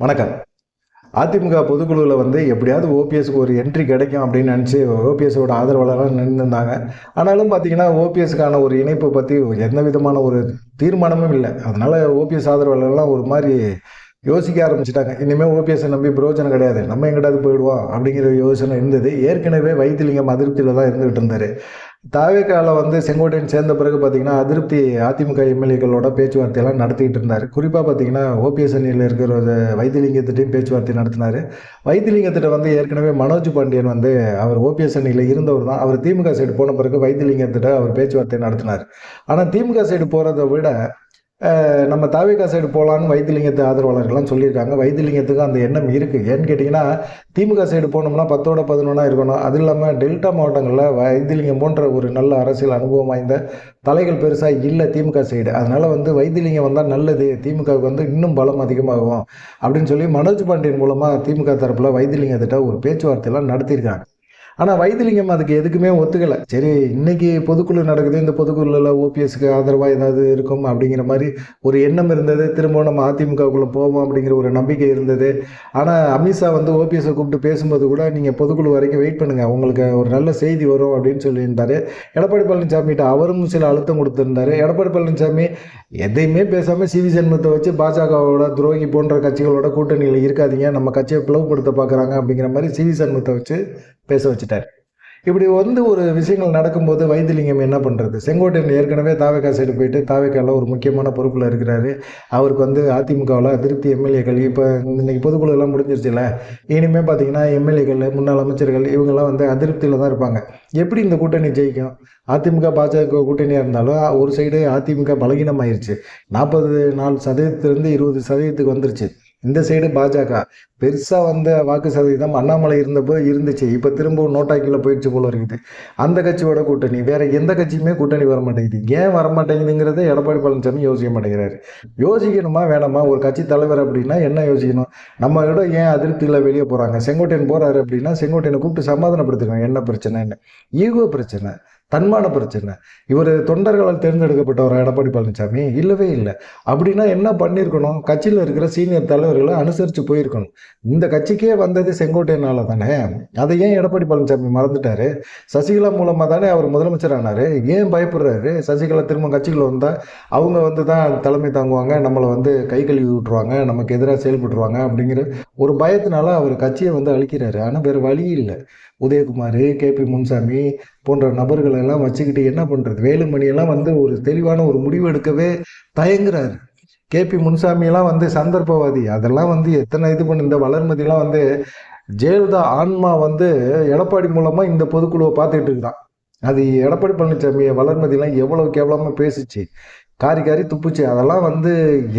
வணக்கம். அதிமுக பொதுக்குழுவில் எப்படியாவது ஓபிஎஸ்க்கு ஒரு என்ட்ரி கிடைக்கும் அப்படின்னு நினச்சி ஓபிஎஸோட ஆதரவாளராக நின்றுருந்தாங்க. ஆனாலும் பார்த்தீங்கன்னா ஓபிஎஸ்க்கான ஒரு இணைப்பை பற்றி எந்த விதமான ஒரு தீர்மானமும் இல்லை. அதனால் ஓபிஎஸ் ஆதரவாளர்கள்லாம் ஒரு மாதிரி யோசிக்க ஆரம்பிச்சிட்டாங்க. இனிமேல் ஓபிஎஸ்ஸை நம்பி பிரயோஜனம் கிடையாது, நம்ம எங்கிட்டாவது போயிடுவோம் அப்படிங்கிற யோசனை இருந்தது. ஏற்கனவே வைத்திலிங்கம் அதிருப்தியில் தான் இருந்துகிட்டு இருந்தார். தாவேக்கால செங்கோட்டையன் சேர்ந்த பிறகு பார்த்தீங்கன்னா அதிருப்தி அதிமுக எம்எல்ஏக்களோட பேச்சுவார்த்தையெல்லாம் நடத்திக்கிட்டு இருந்தார். குறிப்பாக பார்த்தீங்கன்னா ஓபிஎஸ் அணியில் இருக்கிற வைத்திலிங்கத்திட்டையும் பேச்சுவார்த்தை நடத்தினார். வைத்திலிங்கத்திட்ட ஏற்கனவே மனோஜ் பாண்டியன் அவர் ஓபிஎஸ் அணியில் இருந்தவர் தான். அவர் திமுக சைடு போன பிறகு வைத்திலிங்கத்திட்ட அவர் பேச்சுவார்த்தை நடத்தினார். ஆனால் திமுக சைடு போகிறத விட நம்ம தாவேக்கா சைடு போகலான்னு வைத்திலிங்கத்து ஆதரவாளர்கள்லாம் சொல்லியிருக்காங்க. வைத்திலிங்கத்துக்கு அந்த எண்ணம் இருக்குது. ஏன்னு கேட்டிங்கன்னா திமுக சைடு போனோம்னா 10ஓட 11 இருக்கணும். அது இல்லாமல் டெல்டா மாவட்டங்களில் வைத்திலிங்கம் போன்ற ஒரு நல்ல அரசியல் அனுபவம் வாய்ந்த தலைகள் பெருசாக இல்லை திமுக சைடு. அதனால் வைத்திலிங்கம் வந்தால் நல்லது, திமுகவுக்கு இன்னும் பலம் அதிகமாகும் அப்படின்னு சொல்லி மனோஜ் பாண்டியன் மூலமாக திமுக தரப்பில் வைத்திலிங்கத்திட்ட ஒரு பேச்சுவார்த்தையெல்லாம் நடத்தியிருக்காங்க. ஆனால் வைத்திலிங்கம் அதுக்கு எதுக்குமே ஒத்துக்கலை. சரி, இன்னைக்கு பொதுக்குழு நடக்குது, இந்த பொதுக்குழுவில் ஓபிஎஸ்க்கு ஆதரவாக ஏதாவது இருக்கும் அப்படிங்கிற மாதிரி ஒரு எண்ணம் இருந்தது. திரும்ப நம்ம அதிமுகவுக்குள்ளே போவோம் அப்படிங்கிற ஒரு நம்பிக்கை இருந்தது. ஆனால் அமித்ஷா ஓபிஎஸ்ஸை கூப்பிட்டு பேசும்போது கூட நீங்கள் பொதுக்குழு வரைக்கும் வெயிட் பண்ணுங்கள், உங்களுக்கு ஒரு நல்ல செய்தி வரும் அப்படின்னு சொல்லியிருந்தார். எடப்பாடி பழனிசாமிகிட்ட அவரும் சில அழுத்தம் கொடுத்துருந்தார். எடப்பாடி பழனிசாமி எதையுமே பேசாமல் சிவி சண்முகத்தை வச்சு பாஜகவோட துரோகி போன்ற கட்சிகளோட கூட்டணியில் இருக்காதீங்க, நம்ம கட்சியை பிளவுபடுத்த பார்க்குறாங்க அப்படிங்கிற மாதிரி சிவி சண்முகத்தை வச்சு பேச வச்சுட்டார். இப்படி ஒரு விஷயங்கள் நடக்கும்போது வைத்திலிங்கம் என்ன பண்ணுறது? செங்கோட்டையன் ஏற்கனவே தாவேக்கா சைடு போயிட்டு தாவேக்காவில் ஒரு முக்கியமான பொறுப்பில் இருக்கிறாரு. அவருக்கு அதிமுகவில் அதிருப்தி எம்எல்ஏக்கள் இப்போ இன்னைக்கு பொதுக்குழு எல்லாம் முடிஞ்சிருச்சுல, இனிமேல் பார்த்தீங்கன்னா எம்எல்ஏக்கள், முன்னாள் அமைச்சர்கள் இவங்கெல்லாம் அதிருப்தியில் தான் இருப்பாங்க. எப்படி இந்த கூட்டணி ஜெயிக்கும்? அதிமுக பாஜக கூட்டணியாக இருந்தாலும் ஒரு சைடு அதிமுக பலகீனமாயிருச்சு, 44% 20% வந்துருச்சு. இந்த சைடு பாஜக பெருசாக வாக்கு சதவீதம் அண்ணாமலை இருந்தப்போ இருந்துச்சு, இப்போ திரும்ப நோட்டாக்கில் போயிடுச்சு போல இருக்குது. அந்த கட்சியோட கூட்டணி வேற எந்த கட்சியுமே கூட்டணி வர மாட்டேங்குது. ஏன் வர மாட்டேங்குதுங்கிறத எடப்பாடி பழனிசாமி யோசிக்க மாட்டேங்கிறாரு. யோசிக்கணுமா வேணாமா? ஒரு கட்சி தலைவர் அப்படின்னா என்ன யோசிக்கணும்? நம்ம விட ஏன் அதிருப்தியில் வெளியே போகிறாங்க? செங்கோட்டையன் போகிறாரு அப்படின்னா செங்கோட்டையனை கூப்பிட்டு சமாதானப்படுத்திக்கணும். என்ன பிரச்சனைன்னு? ஈகோ பிரச்சனை, தன்மான பிரச்சனை. இவர் தொண்டர்களால் தேர்ந்தெடுக்கப்பட்டவர் எடப்பாடி பழனிசாமி இல்லவே இல்லை. அப்படின்னா என்ன பண்ணியிருக்கணும்? கட்சியில் இருக்கிற சீனியர் தலைவர்களை அனுசரித்து போயிருக்கணும். இந்த கட்சிக்கே வந்தது செங்கோட்டையனால தானே. அதை ஏன் எடப்பாடி பழனிசாமி மறந்துட்டாரு? சசிகலா மூலமாக தானே அவர் முதலமைச்சர் ஆனார். ஏன் பயப்படுறாரு? சசிகலா திரும்ப கட்சிக்குள்ள வந்தால் அவங்க தான் தலைமை தாங்குவாங்க, நம்மளை கை கழுவி விட்டுருவாங்க, நமக்கு எதிராக செயல்பட்டுருவாங்க அப்படிங்கிற ஒரு பயத்தினால அவர் கட்சியை அழிக்கிறாரு. ஆனால் வேறு வழி இல்லை. உதயகுமார், கேபி முன்சாமி போன்ற நபர்கள் எல்லாம் வச்சுக்கிட்டு என்ன பண்ணுறது? வேலுமணியெல்லாம் ஒரு தெளிவான ஒரு முடிவு எடுக்கவே தயங்குறாரு. கேபி முன்சாமியெல்லாம் சந்தர்ப்பவாதி. அதெல்லாம் எத்தனை இது பண்ணி இந்த வளர்மதியெல்லாம் ஜெயலலிதா ஆன்மா எடப்பாடி மூலமாக இந்த பொதுக்குழுவை பார்த்துக்கிட்டு இருக்கிறான். அது எடப்பாடி பழனிசாமியை வளர்மதியெல்லாம் எவ்வளோ கேவலமாக பேசிச்சு, காரி காரி துப்புச்சு. அதெல்லாம்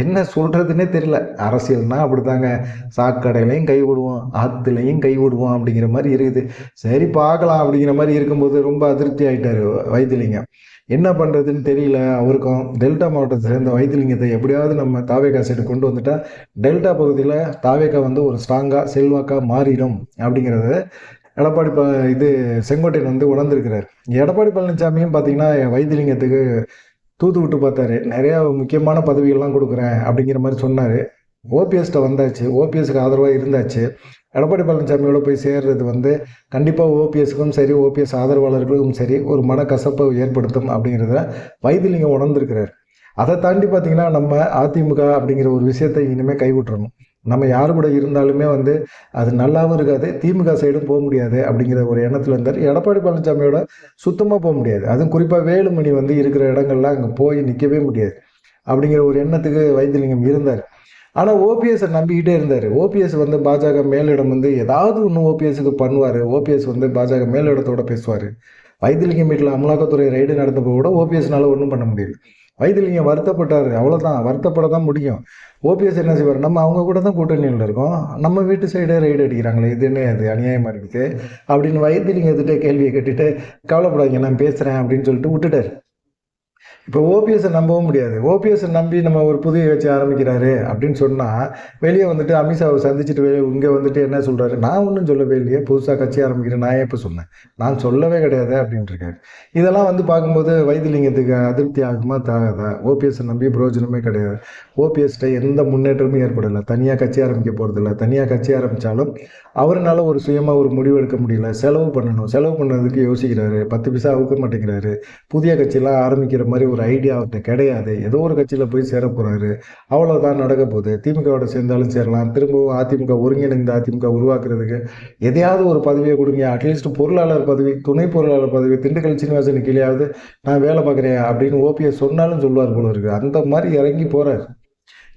என்ன சொல்கிறதுனே தெரியல. அரசியல்னா அப்படித்தாங்க, சாக்கடையிலையும் கை விடுவோம், ஆற்றுலையும் கை விடுவோம் அப்படிங்கிற மாதிரி இருக்குது. சரி பார்க்கலாம் அப்படிங்கிற மாதிரி இருக்கும்போது ரொம்ப அதிருப்தி ஆகிட்டார் வைத்திலிங்கம். என்ன பண்ணுறதுன்னு தெரியல அவருக்கும். டெல்டா மாவட்டத்தை சேர்ந்த வைத்திலிங்கத்தை எப்படியாவது நம்ம தாவேக்கா சைடு கொண்டு வந்துட்டால் டெல்டா பகுதியில் தாவேக்கா ஒரு ஸ்ட்ராங்காக செல்வாக்காக மாறிடும் அப்படிங்கிறத எடப்பாடி செங்கோட்டையன் உணர்ந்திருக்கிறார். எடப்பாடி பழனிசாமியும் பார்த்தீங்கன்னா வைத்திலிங்கத்துக்கு தூத்து விட்டு பார்த்தாரு. நிறையா முக்கியமான பதவிகள்லாம் கொடுக்குறேன் அப்படிங்கிற மாதிரி சொன்னார். ஓபிஎஸ்கிட்ட வந்தாச்சு, ஓபிஎஸ்க்கு ஆதரவாக இருந்தாச்சு. எடப்பாடி பழனிசாமியோட போய் சேர்றது கண்டிப்பாக ஓபிஎஸ்க்கும் சரி, ஓபிஎஸ் ஆதரவாளர்களுக்கும் சரி ஒரு மனக்கசப்பை ஏற்படுத்தும் அப்படிங்கிறத வைத்திலிங்கம் உணர்ந்திருக்கிறார். அதை தாண்டி பார்த்தீங்கன்னா நம்ம அதிமுக அப்படிங்கிற ஒரு விஷயத்தை இனிமேல் கைவிட்டுறணும். நம்ம யாரு கூட இருந்தாலுமே அது நல்லாவும் இருக்காது, திமுக சைடும் போக முடியாது அப்படிங்கிற ஒரு எண்ணத்தில் இருந்தார். எடப்பாடி பழனிசாமியோட சுத்தமாக போக முடியாது. அதுவும் குறிப்பாக வேலுமணி இருக்கிற இடங்கள்லாம் அங்கே போய் நிற்கவே முடியாது அப்படிங்கிற ஒரு எண்ணத்துக்கு வைத்திலிங்கம் இருந்தார். ஆனால் ஓபிஎஸ்ஸை நம்பிக்கிட்டே இருந்தார். ஓபிஎஸ் பாஜக மேலிடம் ஏதாவது ஒன்று ஓபிஎஸ்க்கு பண்ணுவார். ஓபிஎஸ் பாஜக மேலிடத்தோட பேசுவார். வைத்திலிங்கம் வீட்டில் அமலாக்கத்துறை ரைடு நடந்தப்போ கூட ஓபிஎஸ்னால ஒன்றும் பண்ண முடியல. வைத்திலிங்கம் வருத்தப்பட்டார், அவ்வளோதான், வருத்தப்பட தான் முடியும். ஓபிஎஸ் என்ன செய்வார்? நம்ம அவங்க கூட தான் கூட்டணியில் இருக்கோம், நம்ம வீட்டு சைடே ரைடு அடிக்கிறாங்களே, இது என்ன, அது அநியாயமாக இருக்குது அப்படின்னு வைத்திலிங்கத்திட்டே கேள்வியை கேட்டுட்டு கவலைப்படாதீங்க நான் பேசுகிறேன் அப்படின்னு சொல்லிட்டு விட்டுட்டார். இப்போ ஓபிஎஸ்ஸை நம்பவும் முடியாது. ஓபிஎஸ்ஸை நம்பி நம்ம ஒரு புதிய கட்சி ஆரம்பிக்கிறாரு அப்படின்னு சொன்னால், வெளியே வந்துட்டு அமித்ஷாவை சந்திச்சுட்டு இங்கே வந்துட்டு என்ன சொல்கிறாரு, நான் ஒன்றும் சொல்லவே இல்லையே, புதுசாக கட்சி ஆரம்பிக்கிறேன் நான் எப்போ சொன்னேன், நான் சொல்லவே கிடையாது அப்படின்ட்டுருக்காரு. இதெல்லாம் வந்து பார்க்கும்போது வைத்திலிங்கத்துக்கு அதிருப்தி ஆகுமா தாகாதா? ஓபிஎஸ்ஸை நம்பி பிரயோஜனமே கிடையாது. ஓபிஎஸ்கிட்ட எந்த முன்னேற்றமும் ஏற்படலை. தனியாக கட்சி ஆரம்பிக்க போகிறதில்ல. தனியாக கட்சி ஆரம்பித்தாலும் அவரால் ஒரு சுயமாக ஒரு முடிவு எடுக்க முடியல. செலவு பண்ணணும். செலவு பண்ணுறதுக்கு யோசிக்கிறாரு. 10 பைசா அவுக்க மாட்டேங்கிறாரு. புதிய கட்சியெல்லாம் ஆரம்பிக்கிற மாதிரி ஒரு ஐடியா அவர்கிட்ட கிடையாது. ஏதோ ஒரு கட்சியில் போய் சேர போகிறாரு. அவ்வளோதான் நடக்க போகுது. திமுகவோட சேர்ந்தாலும் சேரலாம். திரும்பவும் அதிமுக ஒருங்கிணைந்த அதிமுக உருவாக்குறதுக்கு எதையாவது ஒரு பதவியை கொடுங்க. அட்லீஸ்ட் பொருளாளர் பதவி, துணை பொருளாளர் பதவி, திண்டுக்கல் சீனிவாசன் கீழேயாவது நான் வேலை பார்க்குறேன் அப்படின்னு ஓபிஎஸ் சொன்னாலும் சொல்லுவார் போல இருக்குது. அந்த மாதிரி இறங்கி போகிறார்.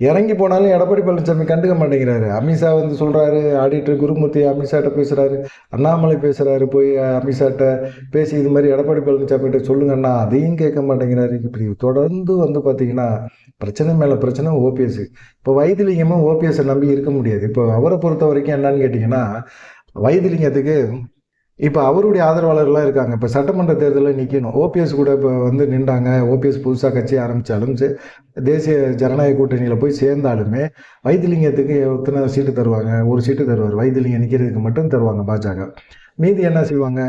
இறங்கி போனாலும் எடப்பாடி பழனிசாமி கண்டுக்க மாட்டேங்கிறாரு. அமித்ஷா வந்து சொல்கிறாரு, ஆடிட்டர் குருமூர்த்தி அமித்ஷாட்ட பேசுகிறாரு, அண்ணாமலை பேசுகிறாரு, போய் அமித்ஷாட்ட பேசி இது மாதிரி எடப்பாடி பழனிசாமிகிட்ட சொல்லுங்கன்னா அதையும் கேட்க மாட்டேங்கிறாரு. இப்படி தொடர்ந்து வந்து பார்த்திங்கன்னா பிரச்சனை மேலே பிரச்சனை ஓபிஎஸ். இப்போ வைத்திலிங்கமும் ஓபிஎஸ்ஸை நம்பி இருக்க முடியாது. இப்போ அவரை பொறுத்த வரைக்கும் என்னன்னு கேட்டிங்கன்னா, வைத்திலிங்கத்துக்கு இப்போ அவருடைய ஆதரவாளர்கள்லாம் இருக்காங்க. இப்போ சட்டமன்ற தேர்தலில் நிற்கணும். ஓபிஎஸ் கூட இப்போ வந்து நின்றாங்க. ஓபிஎஸ் புதுசாக கட்சி ஆரம்பித்தாலும் தேசிய ஜனநாயக கூட்டணியில் போய் சேர்ந்தாலுமே வைத்திலிங்கத்துக்கு எத்தனை சீட்டு தருவாங்க? ஒரு சீட்டு தருவார். வைத்திலிங்கம் நிற்கிறதுக்கு மட்டும் தருவாங்க பாஜக. மீதி என்ன செய்வாங்க?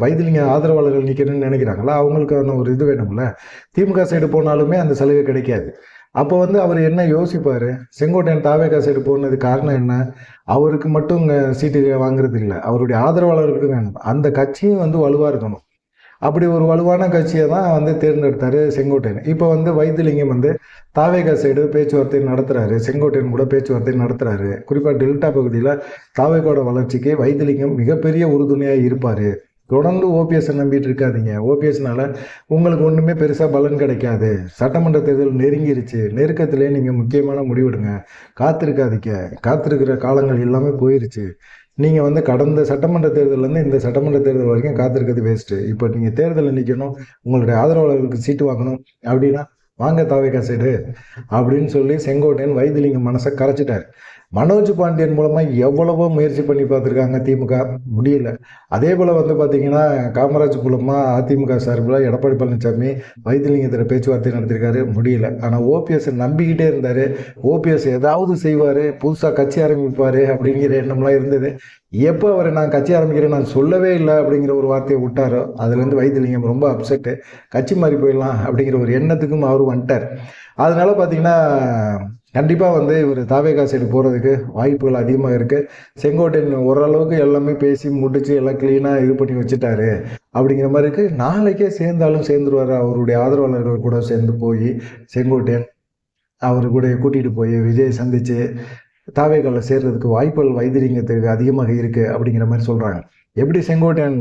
வைத்திலிங்க ஆதரவாளர்கள் நிற்கணும்னு நினைக்கிறாங்களா? அவங்களுக்கான ஒரு இது வேணும்ல. திமுக சைடு போனாலுமே அந்த சலுகை கிடைக்காது. அப்போ வந்து அவர் என்ன யோசிப்பார்? செங்கோட்டையன் தாவேகா சைடு போனது காரணம் என்ன? அவருக்கு மட்டும் சீட்டு வாங்குறது இல்லை, அவருடைய ஆதரவாளர்களுக்கு வேணும். அந்த கட்சியும் வந்து வலுவாக இருக்கணும். அப்படி ஒரு வலுவான கட்சியை தான் வந்து தேர்ந்தெடுத்தார் செங்கோட்டையன். இப்போ வந்து வைத்திலிங்கம் வந்து தாவேகா சைடு பேச்சுவார்த்தை நடத்துகிறாரு. செங்கோட்டையன் கூட பேச்சுவார்த்தை நடத்துகிறாரு. குறிப்பாக டெல்டா பகுதியில் தாவேகாவோட வளர்ச்சிக்கு வைத்திலிங்கம் மிகப்பெரிய உறுதுணையாக இருப்பார். தொடர்ந்து ஓபிஎஸ்ஸை நம்பிட்டு இருக்காதீங்க. ஓபிஎஸ்னால உங்களுக்கு ஒன்றுமே பெருசாக பலன் கிடைக்காது. சட்டமன்ற தேர்தல் நெருங்கிருச்சு. நெருக்கத்திலே நீங்கள் முக்கியமான முடிவெடுங்க. காத்திருக்காதீங்க. காத்திருக்கிற காலங்கள் எல்லாமே போயிருச்சு. நீங்கள் வந்து கடந்த சட்டமன்ற தேர்தலேருந்து இந்த சட்டமன்ற தேர்தல் வரைக்கும் காத்திருக்கிறது வேஸ்ட்டு. இப்போ நீங்கள் தேர்தலில் நிற்கணும், உங்களுடைய ஆதரவாளர்களுக்கு சீட்டு வாங்கணும் அப்படின்னா வாங்க தாவேகா சைடு அப்படின்னு சொல்லி செங்கோட்டையன் வைத்திலிங்கம் மனசை கரைச்சிட்டார். மனோஜ் பாண்டியன் மூலமாக எவ்வளவோ முயற்சி பண்ணி பார்த்துருக்காங்க, திமுக முடியல. அதே போல் வந்து பார்த்திங்கன்னா காமராஜ் மூலமாக அதிமுக சார்பில் எடப்பாடி பழனிசாமி வைத்திலிங்கத்தில் பேச்சுவார்த்தை நடத்திருக்காரு, முடியல. ஆனால் ஓபிஎஸ் நம்பிக்கிட்டே இருந்தார். ஓபிஎஸ் ஏதாவது செய்வார், புதுசாக கட்சி ஆரம்பிப்பார் அப்படிங்கிற எண்ணம்லாம் இருந்தது. எப்போ அவர் நான் கட்சி ஆரம்பிக்கிறேன் நான் சொல்லவே இல்லை அப்படிங்கிற ஒரு வார்த்தையை விட்டாரோ அதுலேருந்து வைத்திலிங்கம் ரொம்ப அப்செட்டு. கட்சி மாறி போயிடலாம் அப்படிங்கிற ஒரு எண்ணத்துக்கும் அவர் வந்துட்டார். அதனால பார்த்திங்கன்னா கண்டிப்பாக வந்து இவர் தாவேகா சைடு போகிறதுக்கு வாய்ப்புகள் அதிகமாக இருக்குது. செங்கோட்டையன் ஓரளவுக்கு எல்லாமே பேசி முடித்து எல்லாம் க்ளீனாக இது பண்ணி வச்சுட்டாரு அப்படிங்கிற மாதிரி இருக்குது. நாளைக்கே சேர்ந்தாலும் சேர்ந்துருவார். அவருடைய ஆதரவாளர்கள் கூட சேர்ந்து போய் செங்கோட்டையன் அவர் கூட கூட்டிகிட்டு போய் விஜய் சந்தித்து தாவேகாவில் சேர்றதுக்கு வாய்ப்புகள் வைத்திலிங்கத்துக்கு அதிகமாக இருக்குது அப்படிங்கிற மாதிரி சொல்கிறாங்க. எப்படி செங்கோட்டையன்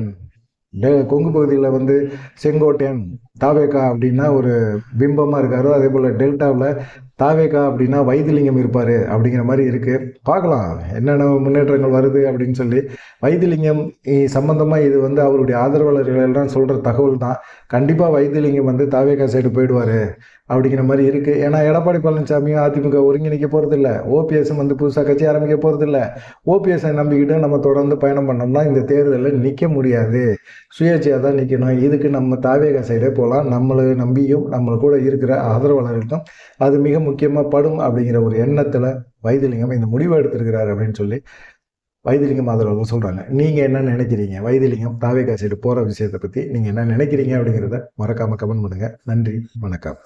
கொங்கு பகுதியில் வந்து செங்கோட்டையன் தாவேகா அப்படின்னா ஒரு பிம்பமாக இருக்காரோ, அதே போல் டெல்டாவில் தாவேகா அப்படின்னா வைத்திலிங்கம் இருப்பார் அப்படிங்கிற மாதிரி இருக்குது. பார்க்கலாம் என்னென்ன முன்னேற்றங்கள் வருது அப்படின்னு சொல்லி. வைத்திலிங்கம் சம்பந்தமாக இது வந்து அவருடைய ஆதரவாளர்கள் எல்லாம் சொல்கிற தகவல் தான். கண்டிப்பாக வைத்திலிங்கம் வந்து தாவேகா சைடு போயிடுவார் அப்படிங்கிற மாதிரி இருக்குது. ஏன்னா எடப்பாடி பழனிசாமியும் அதிமுக ஒருங்கிணைக்க போகிறதில்ல, ஓபிஎஸும் வந்து புதுசாக கட்சி ஆரம்பிக்க போகிறதில்ல. ஓபிஎஸ்ஸை நம்பிக்கிட்டு நம்ம தொடர்ந்து பயணம் பண்ணோம்னா இந்த தேர்தலில் நிற்க முடியாது. சுயேட்சையாக தான் நிற்கணும். இதுக்கு நம்ம தாவேகா சைடே போகலாம். நம்மளை நம்பியும் நம்மளை கூட இருக்கிற ஆதரவாளர்களுக்கும் அது மிக முக்கியமாக படும் அப்படிங்கிற ஒரு எண்ணத்தில் வைத்திலிங்கம் இந்த முடிவை எடுத்திருக்கிறார் அப்படின்னு சொல்லி வைத்திலிங்கம் ஆதரவாளர்கள் சொல்கிறாங்க. நீங்கள் என்ன நினைக்கிறீங்க? வைத்திலிங்கம் தாவேகா சைடு போகிற விஷயத்தை பற்றி நீங்கள் என்ன நினைக்கிறீங்க அப்படிங்கிறத மறக்காமல் கமெண்ட் பண்ணுங்கள். நன்றி, வணக்கம்.